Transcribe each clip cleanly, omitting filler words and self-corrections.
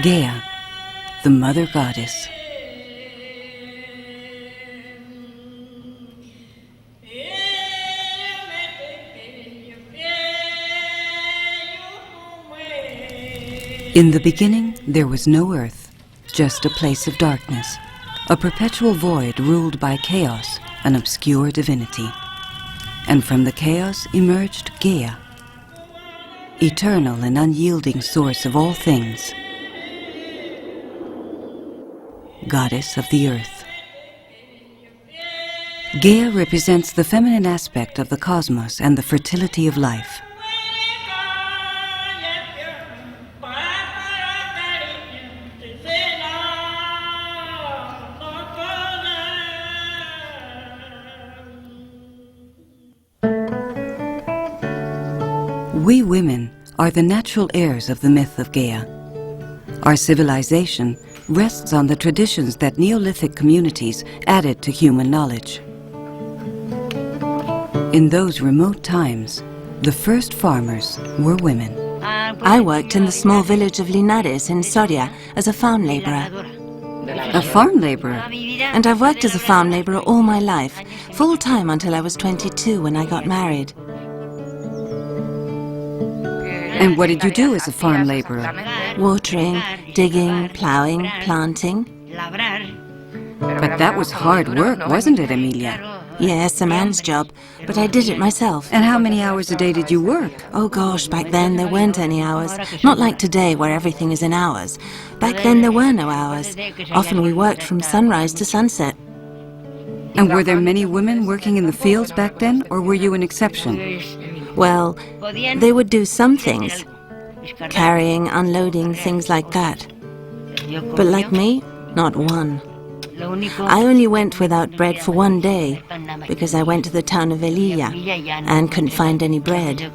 GEA, the mother goddess. In the beginning, there was no earth, just a place of darkness, a perpetual void ruled by chaos, an obscure divinity. And from the chaos emerged GEA, eternal and unyielding source of all things, goddess of the earth. GEA represents the feminine aspect of the cosmos and the fertility of life. We women are the natural heirs of the myth of GEA. Our civilization rests on the traditions that Neolithic communities added to human knowledge. In those remote times, the first farmers were women. I worked in the small village of Linares in Soria as a farm labourer. A farm labourer? And I've worked as a farm labourer all my life, full-time until I was 22 when I got married. And what did you do as a farm labourer? Watering, digging, ploughing, planting. But that was hard work, wasn't it, Emilia? Yes, a man's job, but I did it myself. And how many hours a day did you work? Oh gosh, back then there weren't any hours. Not like today where everything is in hours. Back then there were no hours. Often we worked from sunrise to sunset. And were there many women working in the fields back then, or were you an exception? Well, they would do some things. Carrying, unloading, things like that. But like me, not one. I only went without bread for one day, because I went to the town of Llera and couldn't find any bread.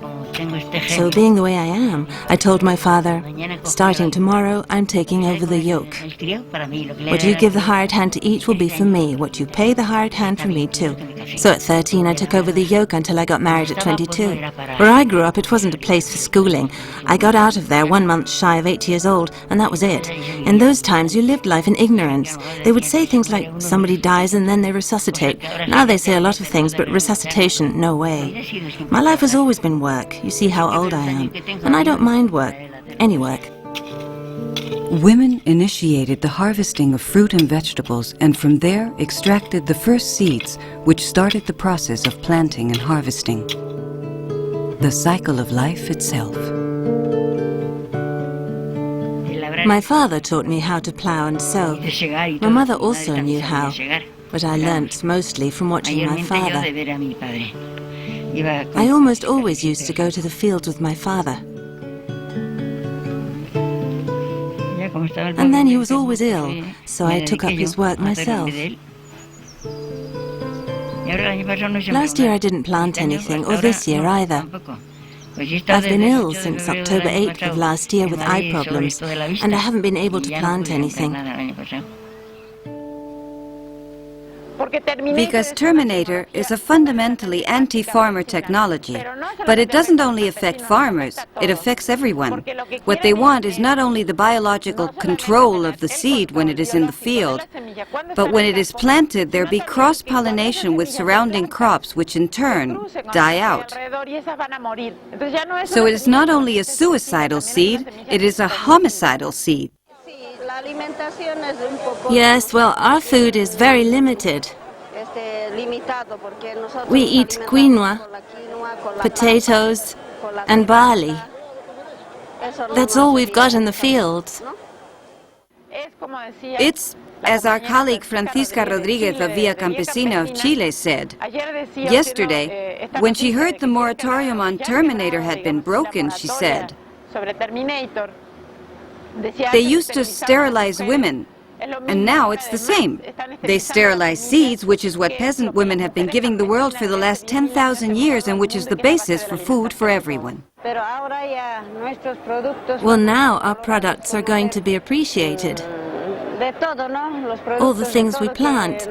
So being the way I am, I told my father, starting tomorrow, I'm taking over the yoke. What you give the hired hand to each will be for me, what you pay the hired hand for me too. So at 13 I took over the yoke until I got married at 22. Where I grew up, it wasn't a place for schooling. I got out of there 1 month shy of 8 years old, and that was it. In those times you lived life in ignorance. They would say things like, somebody dies and then they resuscitate. Now they say a lot of things, but resuscitation, no way. My life has always been work. You see how old I am. And I don't mind work. Any work. Women initiated the harvesting of fruit and vegetables, and from there extracted the first seeds, which started the process of planting and harvesting. The cycle of life itself. My father taught me how to plough and sow. My mother also knew how, but I learnt mostly from watching my father. I almost always used to go to the fields with my father. And then he was always ill, so I took up his work myself. Last year I didn't plant anything, or this year either. I've been ill since October 8th of last year with eye problems, and I haven't been able to plant anything. Because Terminator is a fundamentally anti-farmer technology, but it doesn't only affect farmers, it affects everyone. What they want is not only the biological control of the seed when it is in the field, but when it is planted there be cross-pollination with surrounding crops, which in turn die out. So it is not only a suicidal seed, it is a homicidal seed. Yes, well, our food is very limited. We eat quinoa, potatoes, and barley. That's all we've got in the fields. It's, as our colleague Francisca Rodriguez of Via Campesina of Chile said, yesterday, when she heard the moratorium on Terminator had been broken, she said, they used to sterilize women, and now it's the same. They sterilize seeds, which is what peasant women have been giving the world for the last 10,000 years and which is the basis for food for everyone. Well, now our products are going to be appreciated. All the things we plant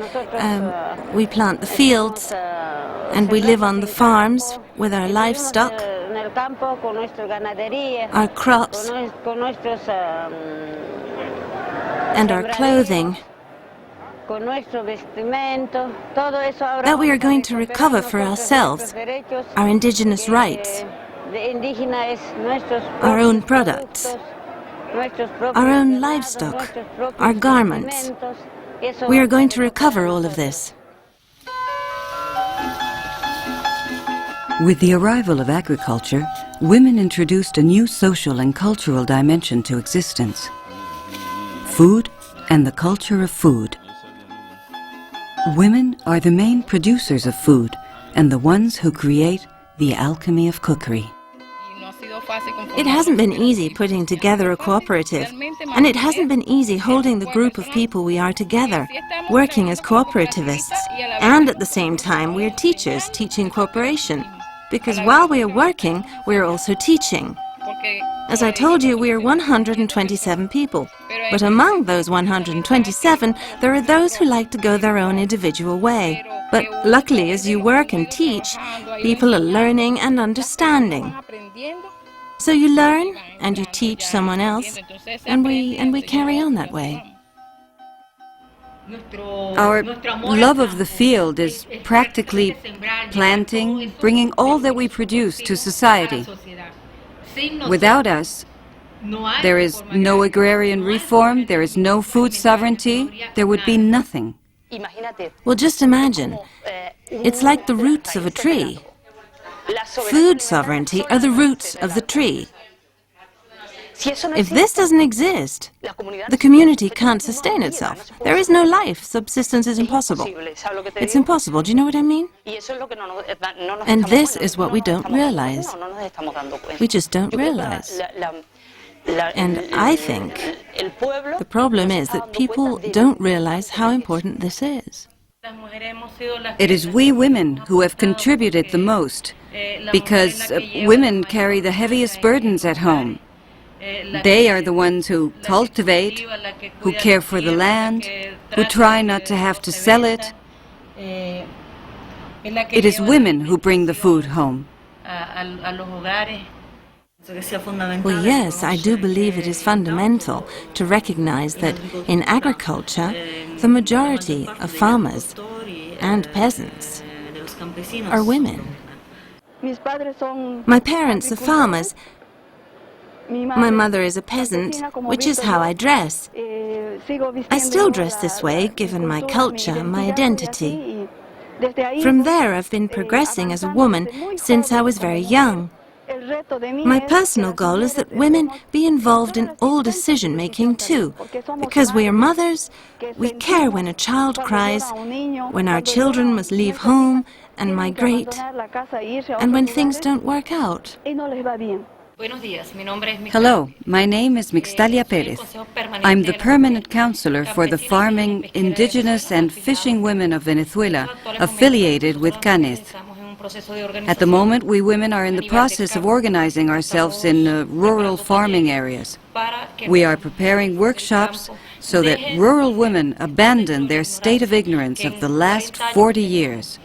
the fields, and we live on the farms with our livestock, our crops. and our clothing, that we are going to recover for ourselves, our indigenous rights, our own products, our own livestock, our garments. We are going to recover all of this. With the arrival of agriculture, women introduced a new social and cultural dimension to existence: food and the culture of food. Women are the main producers of food and the ones who create the alchemy of cookery. It hasn't been easy putting together a cooperative, and it hasn't been easy holding the group of people we are together, working as cooperativists. And at the same time, we are teachers teaching cooperation, because while we are working, we are also teaching. As I told you, we are 127 people, but among those 127, there are those who like to go their own individual way. But luckily, as you work and teach, people are learning and understanding. So you learn and you teach someone else, and we carry on that way. Our love of the field is practically planting, bringing all that we produce to society. Without us, there is no agrarian reform, there is no food sovereignty, there would be nothing. Well, just imagine. It's like the roots of a tree. Food sovereignty are the roots of the tree. If this doesn't exist, the community can't sustain itself. There is no life. Subsistence is impossible. It's impossible. Do you know what I mean? And this is what we don't realize. We just don't realize. And I think the problem is that people don't realize how important this is. It is we women who have contributed the most, because women carry the heaviest burdens at home. They are the ones who cultivate, who care for the land, who try not to have to sell it. It is women who bring the food home. Well, yes, I do believe it is fundamental to recognize that in agriculture, the majority of farmers and peasants are women. My parents are farmers. My mother is a peasant, which is how I dress. I still dress this way, given my culture, my identity. From there, I've been progressing as a woman since I was very young. My personal goal is that women be involved in all decision-making too, because we are mothers, we care when a child cries, when our children must leave home and migrate, and when things don't work out. Hello, my name is Mixtalia Perez. I'm the permanent counselor for the farming, indigenous and fishing women of Venezuela, affiliated with CANES. At the moment, we women are in the process of organizing ourselves in rural farming areas. We are preparing workshops so that rural women abandon their state of ignorance of the last 40 years.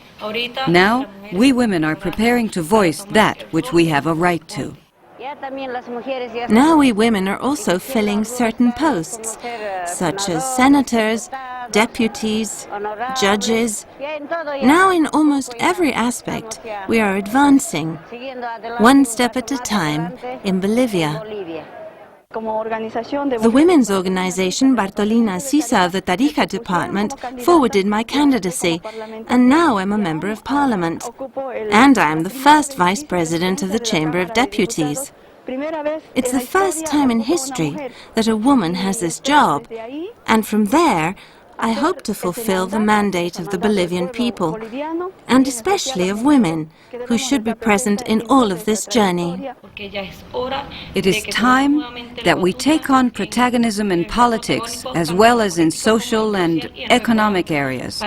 Now, we women are preparing to voice that which we have a right to. Now we women are also filling certain posts, such as senators, deputies, judges. Now in almost every aspect, we are advancing, one step at a time, in Bolivia. The women's organization Bartolina Sisa of the Tarija department forwarded my candidacy, and now I'm a member of parliament. And I am the first vice president of the Chamber of Deputies. It's the first time in history that a woman has this job, and from there, I hope to fulfill the mandate of the Bolivian people, and especially of women, who should be present in all of this journey. It is time that we take on protagonism in politics as well as in social and economic areas,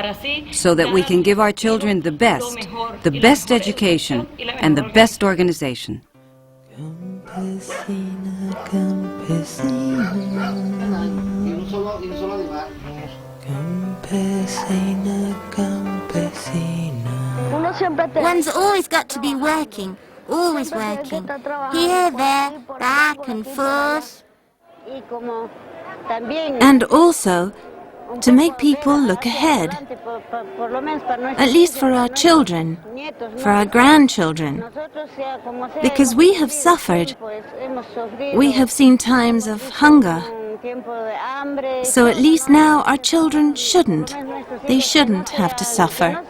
so that we can give our children the best education, and the best organization. Campesina, campesina, campesina, campesina. One's always got to be working, always working. Here, there, back and forth. And also to make people look ahead, at least for our children, for our grandchildren. Because we have suffered. We have seen times of hunger. So at least now our children shouldn't. They shouldn't have to suffer.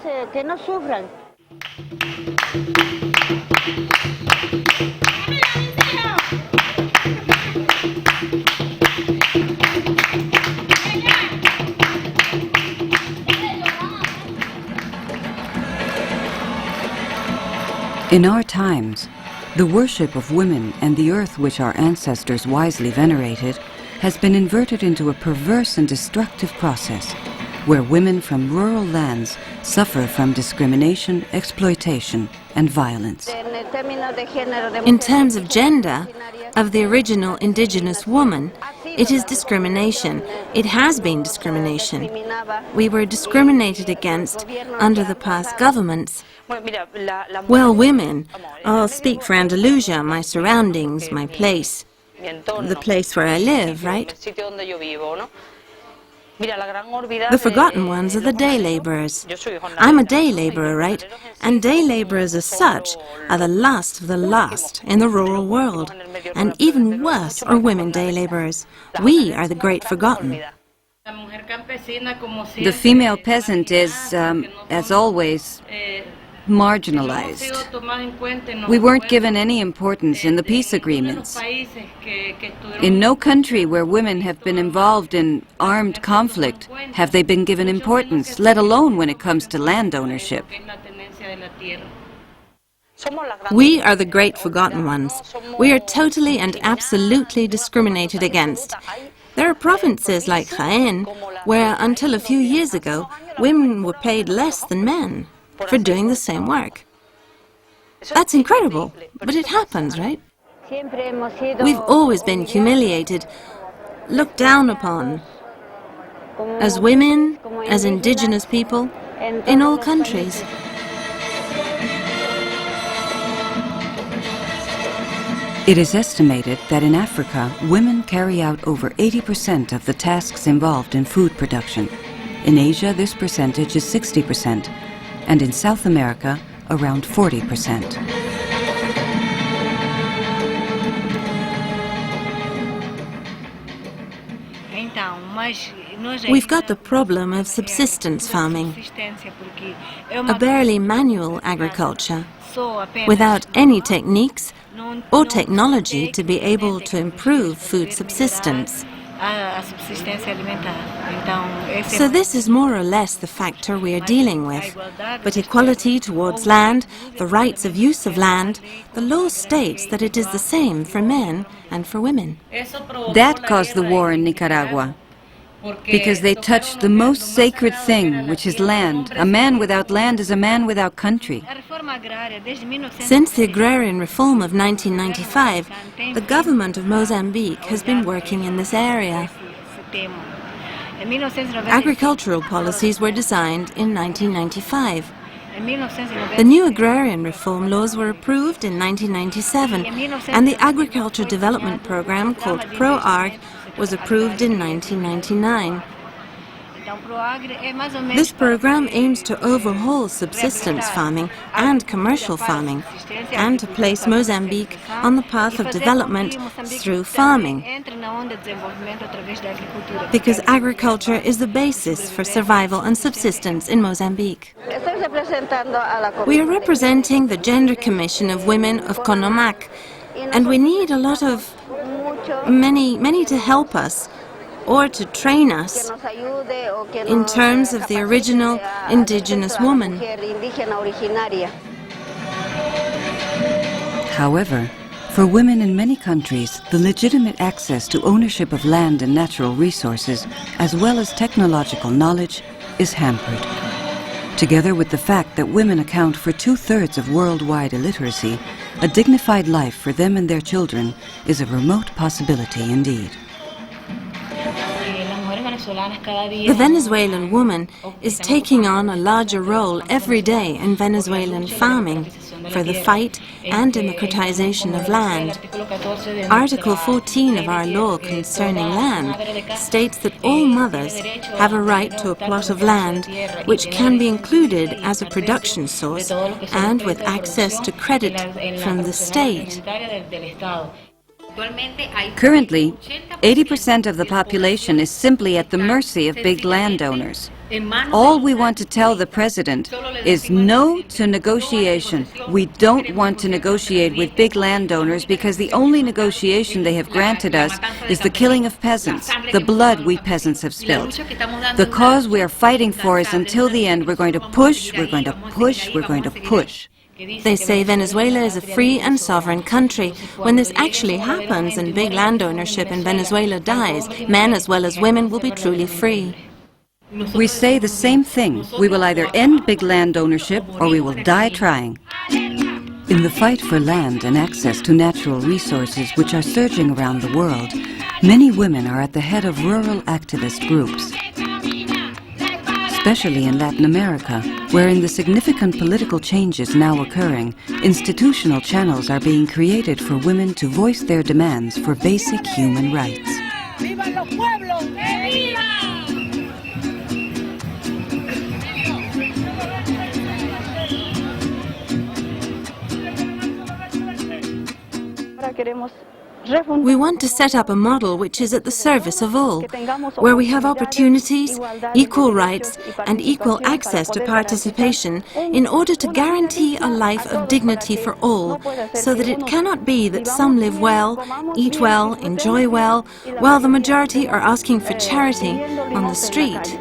In our times, the worship of women and the earth which our ancestors wisely venerated has been inverted into a perverse and destructive process, where women from rural lands suffer from discrimination, exploitation, and violence. In terms of gender, of the original indigenous woman, it is discrimination. It has been discrimination. We were discriminated against under the past governments. Well, women, I'll speak for Andalusia, my surroundings, my place, the place where I live, right? The forgotten ones are the day laborers. I'm a day laborer, right? And day laborers as such are the last of the last in the rural world. And even worse are women day laborers. We are the great forgotten. The female peasant is, as always, marginalized. We weren't given any importance in the peace agreements. In no country where women have been involved in armed conflict have they been given importance, let alone when it comes to land ownership. We are the great forgotten ones. We are totally and absolutely discriminated against. There are provinces like Jaén where, until a few years ago, women were paid less than men for doing the same work. That's incredible, but it happens, right? We've always been humiliated, looked down upon, as women, as indigenous people, in all countries. It is estimated that in Africa, women carry out over 80% of the tasks involved in food production. In Asia, this percentage is 60%, and in South America, around 40%. We've got the problem of subsistence farming, a barely manual agriculture, without any techniques or technology to be able to improve food subsistence. So this is more or less the factor we are dealing with. But equality towards land, the rights of use of land, the law states that it is the same for men and for women. That caused the war in Nicaragua, because they touched the most sacred thing, which is land. A man without land is a man without country. Since the agrarian reform of 1995, the government of Mozambique has been working in this area. Agricultural policies were designed in 1995. The new agrarian reform laws were approved in 1997, and the agriculture development program called ProAg was approved in 1999. This program aims to overhaul subsistence farming and commercial farming, and to place Mozambique on the path of development through farming, because agriculture is the basis for survival and subsistence in Mozambique. We are representing the Gender Commission of Women of Conomac, and we need a lot of many to help us or to train us in terms of the original indigenous woman. However, for women in many countries, the legitimate access to ownership of land and natural resources, as well as technological knowledge, is hampered. Together with the fact that women account for 2/3 of worldwide illiteracy, a dignified life for them and their children is a remote possibility indeed. The Venezuelan woman is taking on a larger role every day in Venezuelan farming. for the fight and democratization of land. Article 14 of our law concerning land states that all mothers have a right to a plot of land which can be included as a production source and with access to credit from the state. Currently, 80% of the population is simply at the mercy of big landowners. All we want to tell the president is no to negotiation. We don't want to negotiate with big landowners because the only negotiation they have granted us is the killing of peasants, the blood we peasants have spilled. The cause we are fighting for is until the end we're going to push, we're going to push, we're going to push. They say Venezuela is a free and sovereign country. When this actually happens and big land ownership in Venezuela dies, men as well as women will be truly free. We say the same thing. We will either end big land ownership or we will die trying. In the fight for land and access to natural resources which are surging around the world, many women are at the head of rural activist groups. Especially in Latin America, wherein the significant political changes now occurring, institutional channels are being created for women to voice their demands for basic human rights. ¡Viva los pueblos! ¡Viva! We want to set up a model which is at the service of all, where we have opportunities, equal rights, and equal access to participation in order to guarantee a life of dignity for all, so that it cannot be that some live well, eat well, enjoy well, while the majority are asking for charity on the street.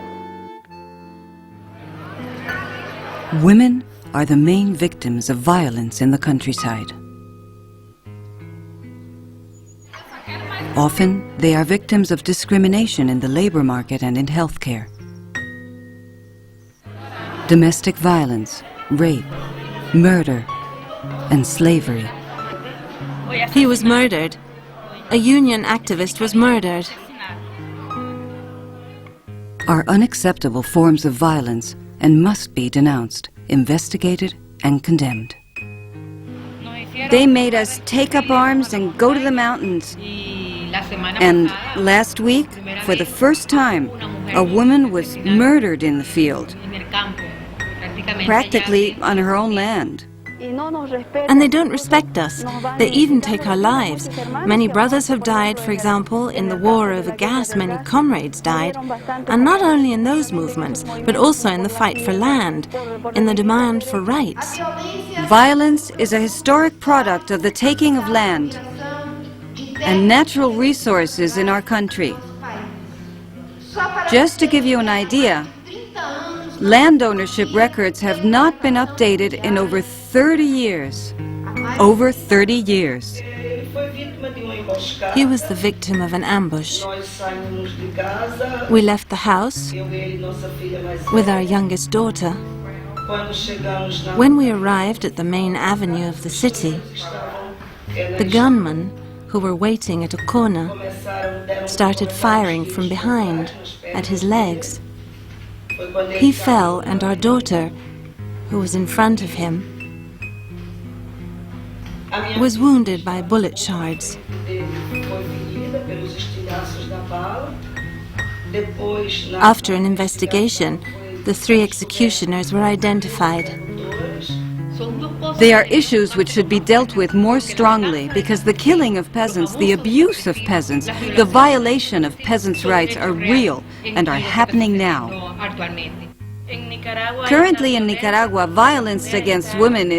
Women are the main victims of violence in the countryside. Often, they are victims of discrimination in the labor market and in healthcare. Domestic violence, rape, murder, and slavery. He was murdered. A union activist was murdered. Are unacceptable forms of violence and must be denounced, investigated, and condemned. They made us take up arms and go to the mountains. And last week, for the first time, a woman was murdered in the field, practically on her own land. And they don't respect us. They even take our lives. Many brothers have died, for example, in the war over gas, many comrades died. And not only in those movements, but also in the fight for land, in the demand for rights. Violence is a historic product of the taking of land and natural resources in our country. Just to give you an idea, land ownership records have not been updated in over 30 years. Over 30 years. He was the victim of an ambush. We left the house with our youngest daughter. When we arrived at the main avenue of the city, the gunmen, who were waiting at a corner, started firing from behind at his legs. He fell, and our daughter, who was in front of him, was wounded by bullet shards. After an investigation, the 3 executioners were identified. They are issues which should be dealt with more strongly because the killing of peasants, the abuse of peasants, the violation of peasants' rights are real and are happening now. Currently in Nicaragua, violence against women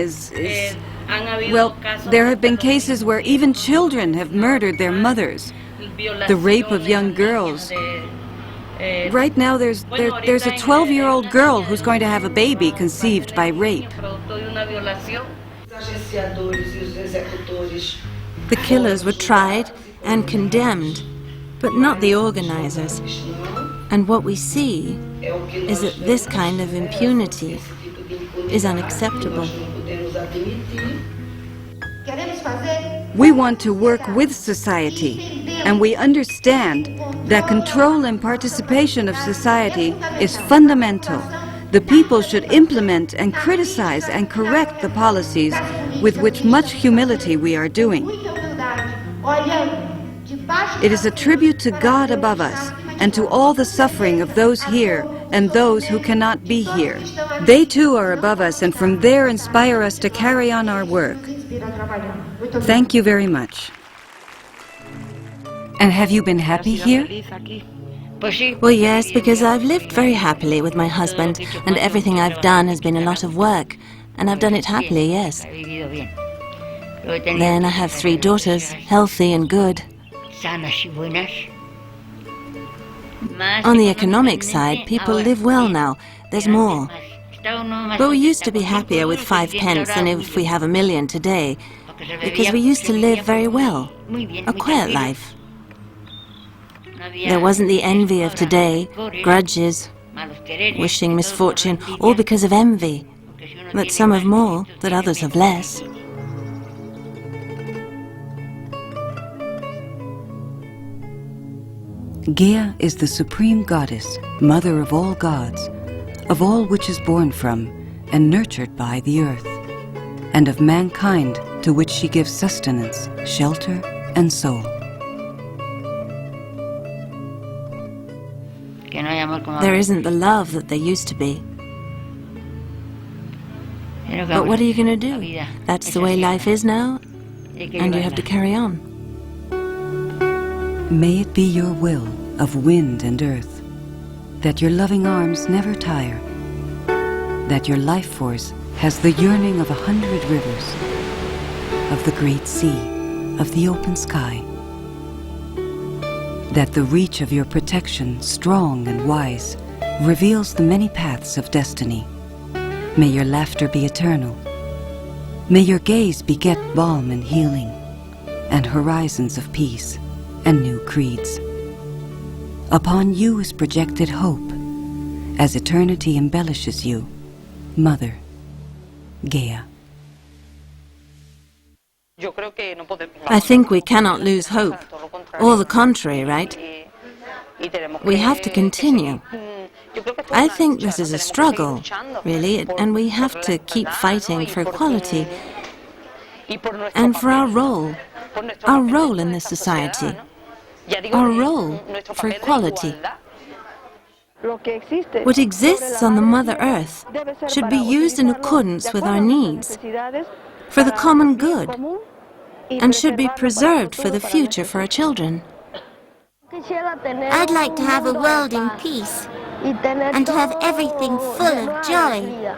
well, there have been cases where even children have murdered their mothers. The rape of young girls. Right now there's a 12-year-old girl who's going to have a baby conceived by rape. The killers were tried and condemned, but not the organizers. And what we see is that this kind of impunity is unacceptable. We want to work with society, and we understand that control and participation of society is fundamental The people should implement and criticize and correct the policies with which much humility we are doing. It is a tribute to God above us and to all the suffering of those here and those who cannot be here. They too are above us, and from there inspire us to carry on our work. Thank you very much. And have you been happy here? Well, yes, because I've lived very happily with my husband, and everything I've done has been a lot of work, and I've done it happily, yes. Then I have 3 daughters, healthy and good. On the economic side, people live well now. There's more. But we used to be happier with 5 pence than if we have 1 million today, because we used to live very well, a quiet life. There wasn't the envy of today, grudges, wishing misfortune, all because of envy, that some have more, that others have less. GEA is the supreme goddess, mother of all gods, of all which is born from and nurtured by the earth, and of mankind to which she gives sustenance, shelter, and soul. There isn't the love that there used to be. But what are you going to do? That's the way life is now, and you have to carry on. May it be your will of wind and earth, that your loving arms never tire, that your life force has the yearning of 100 rivers, of the great sea, of the open sky, that the reach of your protection, strong and wise, reveals the many paths of destiny. May your laughter be eternal. May your gaze beget balm and healing, and horizons of peace and new creeds. Upon you is projected hope, as eternity embellishes you, Mother, GEA. I think we cannot lose hope. All the contrary, right? We have to continue. I think this is a struggle, really, and we have to keep fighting for equality and for our role in this society, our role for equality. What exists on the Mother Earth should be used in accordance with our needs, for the common good, and should be preserved for the future for our children. I'd like to have a world in peace and to have everything full of joy.